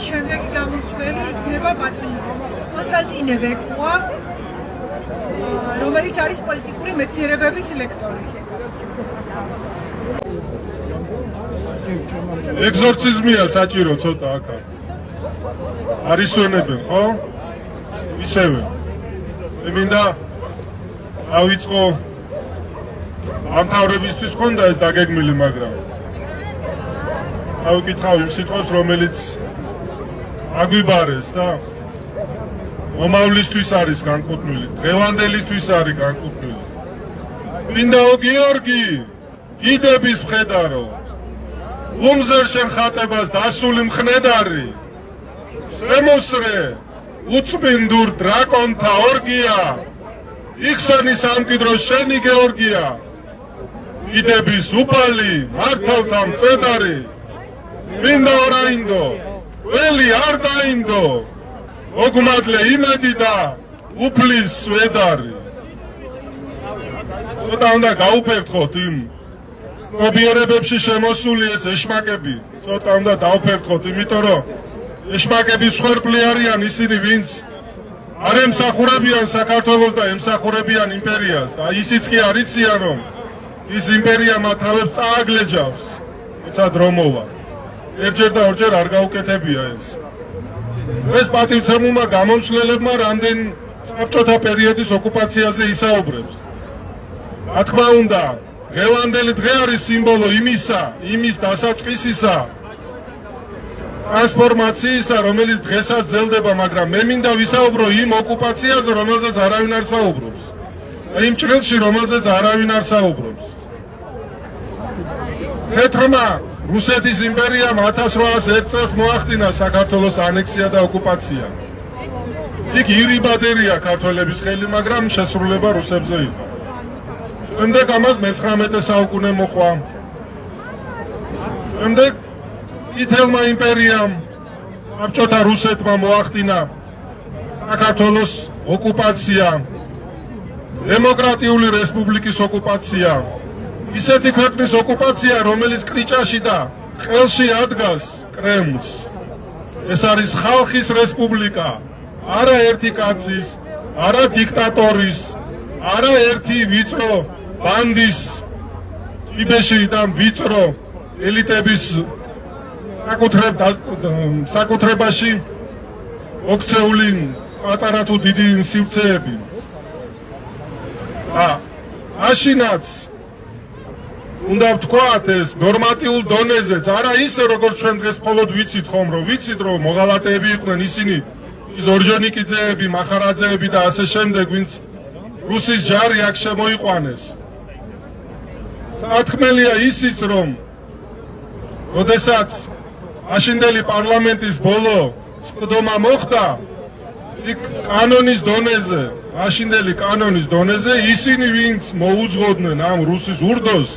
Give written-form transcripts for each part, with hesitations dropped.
შემდეგი გამოცვლელი იქნება ბატონი კონსტანტინე ვეკუა, რომელიც არის პოლიტიკური მეცნიერებების ლექტორი. ეგზორციზმია საჭირო ცოტა აქ. არის ვენებენ, ხო? ისევე. მე მინდა ავიწყო ამ თავრებისთვის ხონდა ეს დაგეგმილი, მაგრამ ავიკითხავ იმ სიტყვებს, რომელიც აგვიბარეს და მომავლისთვის არის განკუთვნილი, დღევანდელისთვის არის განკუთვნილი. წმინდაო გიორგი, გიდების მხედარო, უმზერ შენ ხატებას დასული მხნედარი, შემოსრე უწმინდურ დრაკონთა ორგია, იხსენი სამკვიდრო შენი გეორგია, გიდების უფალი, მართავთა მწედარი, წმინდა ორაინდო, ველი არ დაინდო, მოგმადლე იმედი და უფლის ვედარი. ცოტა უნდა გაუფერთხოთ იმ ცნობიერებებში შემოსული ეს ეშმაკები, ცოტა უნდა დაუფერთხოთ, იმიტომ რომ ეშმაკები მსხვერპლი არიან ისინი, ვინც არ ემსახურებიან საქართველოს და ემსახურებიან იმპერიას და ისიც კი არ იციან, რომ ის იმპერია მათ თავებს წააგლეჯავს, იცად რომ მოვა. ერთჯერ და ორჯერ არ გაუკეთებია ეს. ეს პატივცემულმა გამომცვლელებმა რამდენ საბჭოთა პერიოდის ოკუპაციაზე ისაუბრებს. რა თქმა უნდა, დღევანდელი დღე არის სიმბოლო იმის დასაწყისისა, ტრანსფორმაციისა, რომელიც დღესაც ძელდება, მაგრამ მე მინდა ვისაუბრო იმ ოკუპაციაზე, რომელზეც არავინ არ საუბრობს. იმ ჭრილში, რომელზეც არავინ არ საუბრობს. თეთრმა რუსეთის იმპერიამ 1801 წელს მოახდინა საქართველოს ანექსია და ოკუპაცია. იქ ირიბადერია ქართველების ხელი, მაგრამ შესრულება რუსებზე იყო. შემდეგ ამას მე-19 საუკუნე მოყვა. შემდეგ ითელმა იმპერიამ, საბჭოთა რუსეთმა მოახდინა საქართველოს ოკუპაცია, დემოკრატიული რესპუბლიკის ოკუპაცია, ისეთი ქვეყნის ოკუპაცია, რომელიც კრიჭაში და ხელში ადგას კრემლს. ეს არის ხალხის რესპუბლიკა, არა ერთი კაცის, არა დიქტატორის, არა ერთი ვიწრო ბანდის იბეში და ვიწრო ელიტების საკუთრებაში ოქცეული პატარა თუ დიდი სივრცეები. მაშინაც უნდა ვთქვათ ეს ნორმატიულ დონეზეც, არა ისე როგორც ჩვენ დღეს მხოლოდ ვიცით ხომ, რომ ვიცით რომ მოღალატეები იყვნენ ისინი, ის ორჯონიკიძეები, მახარაძეები და ასე შემდეგ, ვინც რუსის ჯარი აქ შემოიყვანეს. სათქმელია ისიც, რომ როდესაც აშინდელი პარლამენტის ბოლო სხდომა მოხდა, იქ კანონის დონეზე, აშინდელი კანონის დონეზე ისინი, ვინც მოუძღოდნენ ამ რუსის ურდოს,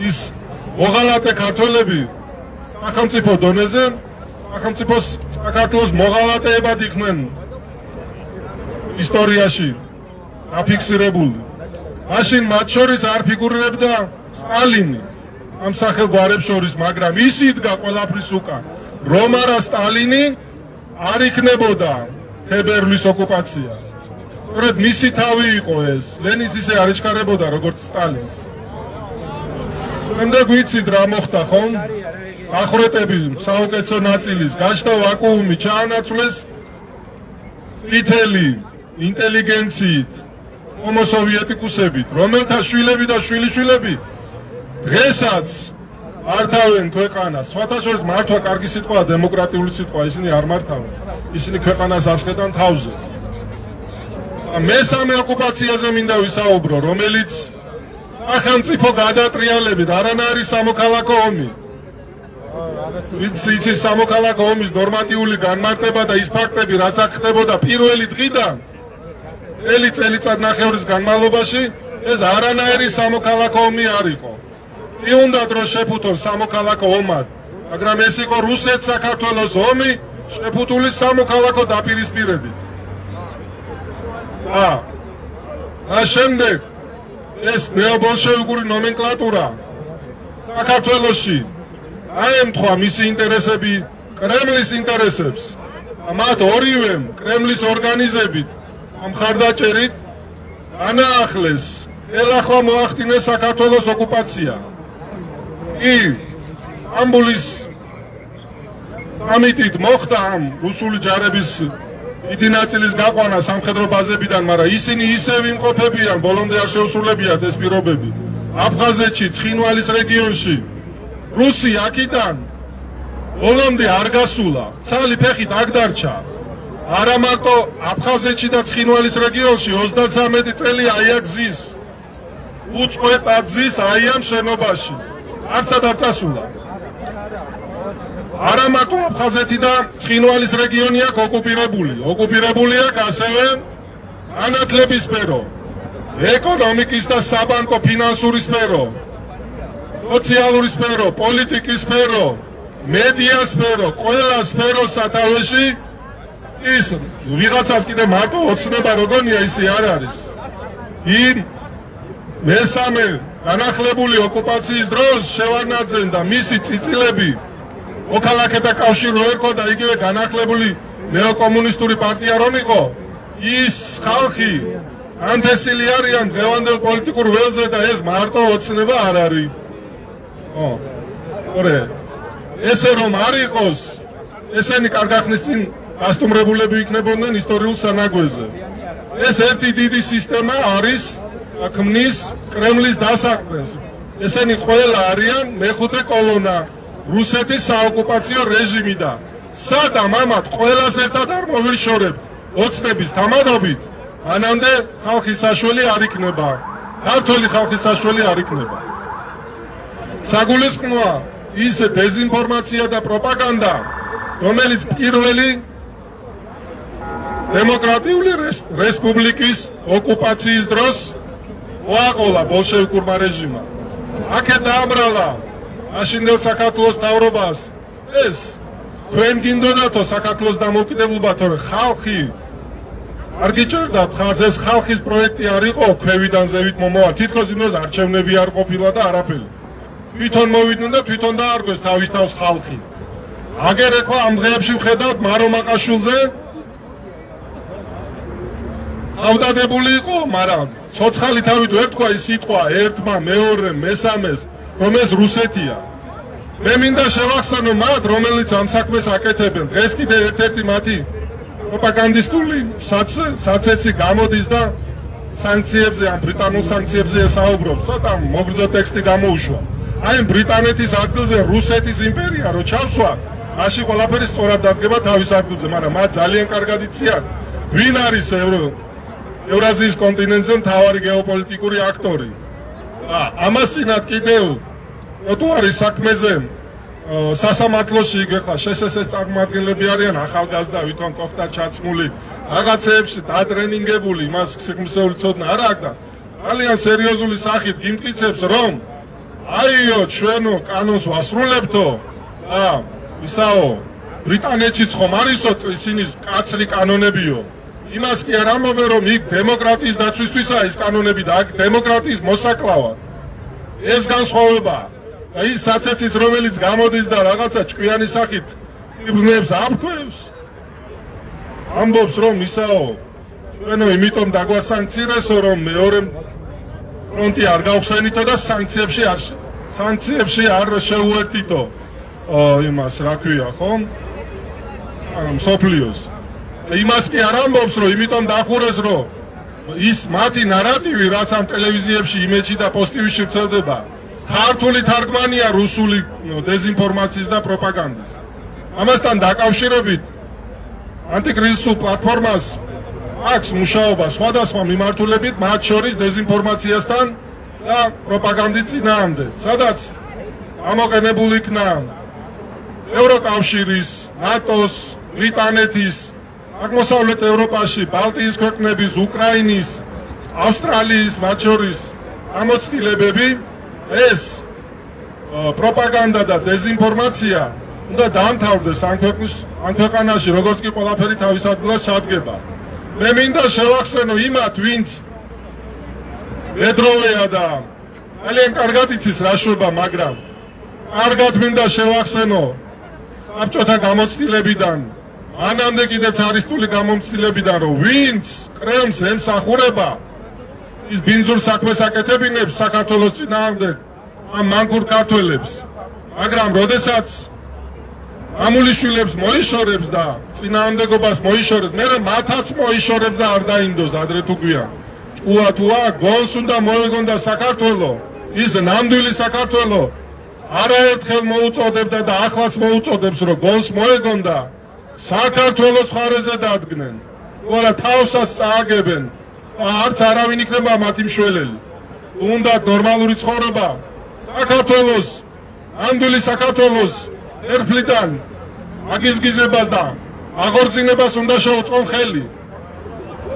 ის მოღალატე ქართველები სახელმწიფო დონეზე, სახელმწიფოს საქართველოს მოღალატეებად იყვნენ ისტორიაში დაფიქსირებული. მაშინ მათ შორის არ ფიგურირებდა სტალინი ამ სახელგვარებს შორის, მაგრამ ის იდგა ყველაფრის უკან, რომ არა სტალინი არ იქნებოდა თებერვლის ოკუპაცია. სწორედ მისი თავი იყო ეს, ლენის ისე არ ეჩქარებოდა როგორც სტალინს. შემდეგ ვიცით რა მოხდა, ხომ? ახვრეტები საუკეთესო ნაწილის გაჩნდა ვაკუუმი, ჩაანაცვლეს წითელი ინტელიგენციით, ჰომოსოვიეტიკუსებით, რომელთა შვილები და შვილიშვილები დღესაც მართავენ ქვეყანას. სხვათა შორის მართვა კარგი სიტყვაა, დემოკრატიული სიტყვა, ისინი არ მართავენ. ისინი ქვეყანას ასყედან თავზე. მესამე ოკუპაციაზე მინდა ვისაუბრო, რომელიც სახელმწიფო გადატრიალებით, არანაირი სამოქალაქო ომი. იცის სამოქალაქო ომის ნორმატიული განმარტება და ის ფაქტები, რაც აქ ხდებოდა პირველი დღიდან, ელი წელიწადნახევრის განმავლობაში, ეს არანაირი სამოქალაქო ომი არ იყო. იუნდათ რომ შეფუთონ სამოქალაქო ომად, მაგრამ ეს იყო რუსეთ-საქართველოს ომი, შეფუთული სამოქალაქო დაპირისპირებით. შემდეგ ეს ნეობოლშევიკური ნომენკლატურა საქართველოში აემთხვა მისი ინტერესები კრემლის ინტერესებს. მათ ორივემ კრემლის ორგანიზებით მხარდაჭერით განაახლეს ელახლა მოახდინეს საქართველოს ოკუპაცია. კი სტამბოლის სამიტით მოხდა ამ რუსული ჯარების დიდი ნაწილის გაყვანა სამხედრო ბაზებიდან, მაგრამ ისინი ისევ იმყოფებიან, ბოლომდე არ შეუსრულებიათ ეს პირობები. აფხაზეთში, ცხინვალის რეგიონში რუსი აქიდან ბოლომდე არ გასულა, ცალი ფეხით აქ დარჩა. არა მარტო აფხაზეთში და ცხინვალის რეგიონში 33 წელი აიაგზის უწყვეტად ზის აი ამ შენობაში. არცად არ წასულა. არა მარტო აფხაზეთი და ცხინვალის რეგიონი აქ ოკუპირებული. ოკუპირებული აქ ასევე განათლების სფერო, ეკონომიკის და საბანკო ფინანსური სფერო, სოციალური სფერო, პოლიტიკის სფერო, მედია სფერო, ყველა სფეროს სათავეში ის ვიღაცას კიდე მარტო ოცნება როგორია ისე არ არის. იმ მესამე განახლებული ოკუპაციის დროს შევარნაძენ და მისი წიწილები მოქალაქეთა კავშირი რო ერქვა და იგივე განახლებული ნეოკომუნისტური პარტია რომ იყო, ის ხალხი ანთესილი არიან დღევანდელ პოლიტიკურ ველზე და ეს მარტო ოცნება არ არის. ωραία. ესე რომ არ იყოს, ესენი კარგახნის წინ გასტუმრებულები იქნებოდნენ ისტორიულ სანაგვეზე. ეს ერთი დიდი სისტემა არის ქმნის კრემლის დასაყრდენს. ესენი ყველა არიან მეხუთე კოლონა რუსეთის საოკუპაციო რეჟიმიდან. სადამ ამათ ყველას ერთად არ მოვიშორებთ ოცნების თამადობით, მანამდე ხალხის საშველი არ იქნება. ქართული ხალხის საშველი არ იქნება. საგულისხმოა ის დეზინფორმაცია და პროპაგანდა, რომელიც პირველი დემოკრატიული რესპუბლიკის ოკუპაციის დროს მოაყოლა ბოლშევიკურმა რეჟიმმა. აქეთ დააბრალა მაშინდელ საქართველოს მთავრობას. ეს თქვენ გინდოდათო საქართველოს დამოუკიდებლობა, თორე ხალხი არ გიჭერდათ ხალხს, ეს ხალხის პროექტი არ იყო ქვევიდან ზევით მომოვა, თითქოს იმას არჩევნები არ ყოფილა და არაფერი. თვითონ მოვიდნენ და თვითონ დაარქვეს თავის თავს ხალხი. აგერ ეხლა ამ დღეებში ვხედავთ მარო მაყაშვილზე ავდადებული იყო, მაგრამ ცოცხალი თავით ვერ თქვა ის სიტყვა ერთმა, მეორემ, მესამეს, რომ ეს რუსეთია. მე მინდა შევახსენო მათ, რომელიც ამ საქმეს აკეთებენ. დღეს კიდე ერთ-ერთი მათი პროპაგანდისტული საცეცი გამოდის და სანქციებზე, ამ ბრიტანულ სანქციებზე საუბრობს. ცოტა მოგრძო ტექსტი გამოუშვა. აი ბრიტანეთის ადგილზე რუსეთის იმპერია რო ჩავსვა, მაშინ ყველაფერი სწორად დადგება თავის ადგილზე, მაგრამ მათ ძალიან კარგად იციან, ვინ არის ევრაზიის კონტინენტზე მთავარი გეოპოლიტიკური აქტორი. ამასინად კიდევ ტროტუარის საქმეზე სასამართლოში იგეხა შსს წარმომადგენლები არიან ახალგაზრდა, ვითომ ყოფნა ჩაცმული რაღაცეებში დატრენინგებული, მას სიქმისეული ცოდნა არ აქვს და ძალიან სერიოზული სახით გიმტკიცებს, რომ აიო ჩვენო კანონს ვასრულებთო და ისაო ბრიტანეთშიც ხომ არისო ისინი კაცრი კანონებიო. იმას კი არ ამბობენ, რომ იქ დემოკრატიის დაცვისთვისაა ის კანონები და აქ დემოკრატიის მოსაკლავა. ეს განსხვავებაა. და ის საცეციც, რომელიც გამოდის და რაღაცა ჭკვიანი სახით სიბრძნეებს აფქვევს, ამბობს, რომ ისაო ჩვენო იმიტომ დაგვასანქცირესო, რომ მეორე ფრონტი არ გავხსენითო და სანქციებში არ შეუერთითო იმას, რა ქვია, ხო? მსოფლიოს. იმას კი არ ამბობს, რომ იმიტომ დახურეს, რომ ის მათი ნარატივი, რაც ამ ტელევიზიებში, იმეჯი და პოსტივში ვრცელდება, ქართული თარგმანია რუსული დეზინფორმაციის და პროპაგანდის. ამასთან დაკავშირებით ანტიკრიზისულ პლატფორმას აქვს მუშაობა სხვადასხვა მიმართულებით, მათ შორის დეზინფორმაციასთან და პროპაგანდის წინააღმდეგ, სადაც ამოყენებული იქნა ევროკავშირის, ნატოს, ბრიტანეთის, აღმოსავლეთ ევროპაში, ბალტიის ქვეყნების, უკრაინის, ავსტრალიის, მათ შორის ამოცდილებები. ეს პროპაგანდა და დეზინფორმაცია უნდა დაამთავრდეს ამ ქვეყანაში, როგორც კი ყველაფერი თავის ადგილას ჩადგება. მე მინდა შევახსენო იმათ, ვინც მედროვეა და ძალიან კარგად იცის რა შვება, მაგრამ კარგად მინდა შევახსენო საბჭოთა გამოცდილებიდან, მანამდე კიდეც არისტული გამოცდილებიდან, რომ ვინც კრემლს ემსახურება, ის ბინძურ საქმეს აკეთებინებს საქართველოს წინააღმდეგ ამ მანქურ ქართველებს, მაგრამ როდესაც ამულიშვილებს მოიშორებს და წინააღმდეგობას მოიშორებს, მე მათაც მოიშორებს და არ დაინდოს ადრე თუ გვიან. ჭკუა თუ აქ გონს უნდა მოეგონდა საქართველო, ის ნამდვილი საქართველო. არაერთხელ მოუწოდებდა და ახლაც მოუწოდებს, რომ გონს მოეგონდა საქართველოს მხარეზე დადგნენ. ვარა თავსაც წააგებენ. არც არავინ იქნება მათი მშველელი. უნდა ნორმალური ცხოვრება საქართველოს, ნამდვილი საქართველოს ერფლიდან აგიზგიზებას და აღორძინებას უნდა შეუწყონ ხელი.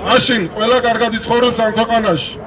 მაშინ ყველა კარგად იცხოვრებს ამ ქვეყანაში.